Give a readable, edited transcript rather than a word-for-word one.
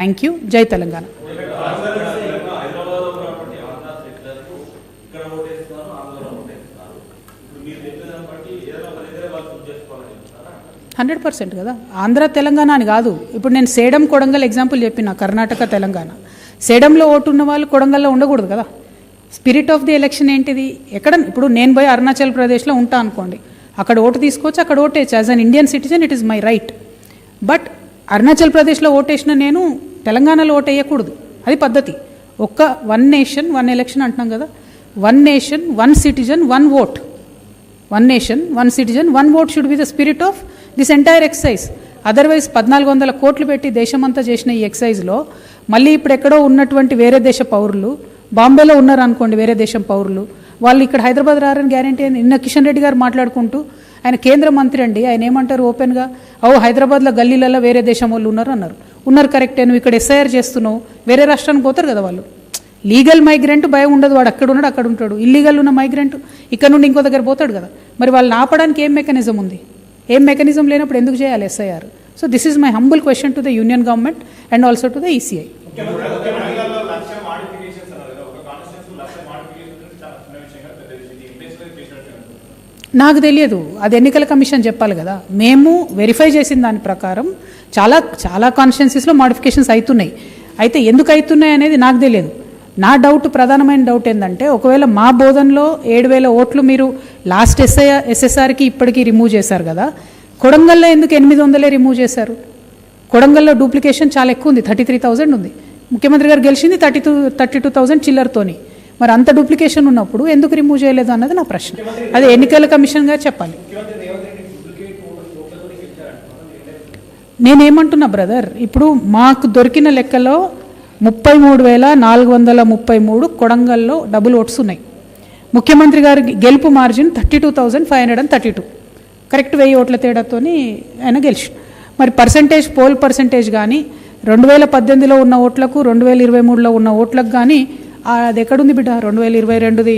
Thank you. జై Telangana. Hundred percent కదా, ఆంధ్ర తెలంగాణ అని కాదు. ఇప్పుడు నేను సేడం కొడంగల్ ఎగ్జాంపుల్ చెప్పిన, కర్ణాటక తెలంగాణ. సేడంలో ఓటు ఉన్న వాళ్ళు కొడంగల్లో ఉండకూడదు కదా. స్పిరిట్ ఆఫ్ ది ఎలక్షన్ ఏంటిది? ఎక్కడ ఇప్పుడు నేను పోయి అరుణాచల్ ప్రదేశ్లో ఉంటా అనుకోండి, అక్కడ ఓటు తీసుకోవచ్చు, అక్కడ ఓటేయచ్చు. As an Indian citizen it is my right. But Arunachal ప్రదేశ్లో ఓటేసిన నేను తెలంగాణలో ఓటు వేయకూడదు. అది పద్ధతి. ఒక్క వన్ నేషన్ వన్ ఎలక్షన్ అంటున్నాం కదా. One nation one citizen one vote. One nation one citizen one vote should be the spirit of this entire exercise. Otherwise 1400 కోట్లు పెట్టి దేశమంతా చేసిన ఈ ఎక్సైజ్లో మళ్ళీ ఇప్పుడు ఎక్కడో ఉన్నటువంటి వేరే దేశ పౌరులు, బాంబేలో ఉన్నారు అనుకోండి వేరే దేశం పౌరులు, వాళ్ళు ఇక్కడ హైదరాబాద్ రారని గ్యారంటీ ఏంది? నిన్న కిషన్ రెడ్డి గారు మాట్లాడుకుంటూ, ఆయన కేంద్ర మంత్రి అండి, ఆయన ఏమంటారు ఓపెన్గా, హైదరాబాద్లో గల్లీలలో వేరే దేశం వాళ్ళు ఉన్నారు అన్నారు. ఉన్నారు కరెక్టే, నువ్వు ఇక్కడ ఎస్ఐఆర్ చేస్తున్నావు, వేరే రాష్ట్రానికి పోతారు కదా వాళ్ళు. లీగల్ మైగ్రెంట్ భయం ఉండదు, వాడు అక్కడ ఉన్నాడు అక్కడ ఉంటాడు. ఇల్లీగల్ ఉన్న మైగ్రెంట్ ఇక్కడ నుండి ఇంకో దగ్గర పోతాడు కదా. మరి వాళ్ళని ఆపడానికి ఏం మెకానిజం ఉంది? ఏం మెకానిజం లేనప్పుడు ఎందుకు చేయాలి SIR? So this is my humble question to the union government and also to the ECI. నాకు తెలియదు, అది ఎన్నికల కమిషన్ చెప్పాలి కదా. మేము వెరిఫై చేసిన దాని ప్రకారం చాలా చాలా కాన్స్టిట్యున్సీస్లో మాడిఫికేషన్స్ అవుతున్నాయి. అయితే ఎందుకు అవుతున్నాయి అనేది నాకు తెలియదు. నా డౌట్, ప్రధానమైన డౌట్ ఏంటంటే, ఒకవేళ మా బోధనలో 7000 ఓట్లు మీరు లాస్ట్ ఎస్ఎస్ఆర్కి ఇప్పటికీ రిమూవ్ చేశారు కదా, కొడంగల్లో ఎందుకు 800 రిమూవ్ చేశారు? కొడంగల్లో డూప్లికేషన్ చాలా ఎక్కువ ఉంది, 33,000 ఉంది. ముఖ్యమంత్రి గారు గెలిచింది 32,000 చిల్లర్తోని. మరి అంత డూప్లికేషన్ ఉన్నప్పుడు ఎందుకు రిమూవ్ చేయలేదు అన్నది నా ప్రశ్న. అది ఎన్నికల కమిషన్ గారు చెప్పాలి. నేనేమంటున్నా బ్రదర్, ఇప్పుడు మాకు దొరికిన లెక్కలో 33,433 కొడంగల్లో డబుల్ ఓట్స్ ఉన్నాయి. ముఖ్యమంత్రి గారి గెలుపు మార్జిన్ 32,532, కరెక్ట్ 1000 ఓట్ల తేడాతోని ఆయన గెలిచి. మరి పర్సంటేజ్, పోల్ పర్సంటేజ్ కానీ 2018లో ఉన్న ఓట్లకు 2023లో ఉన్న ఓట్లకు కానీ అది ఎక్కడుంది బిడ్డ? 2022ది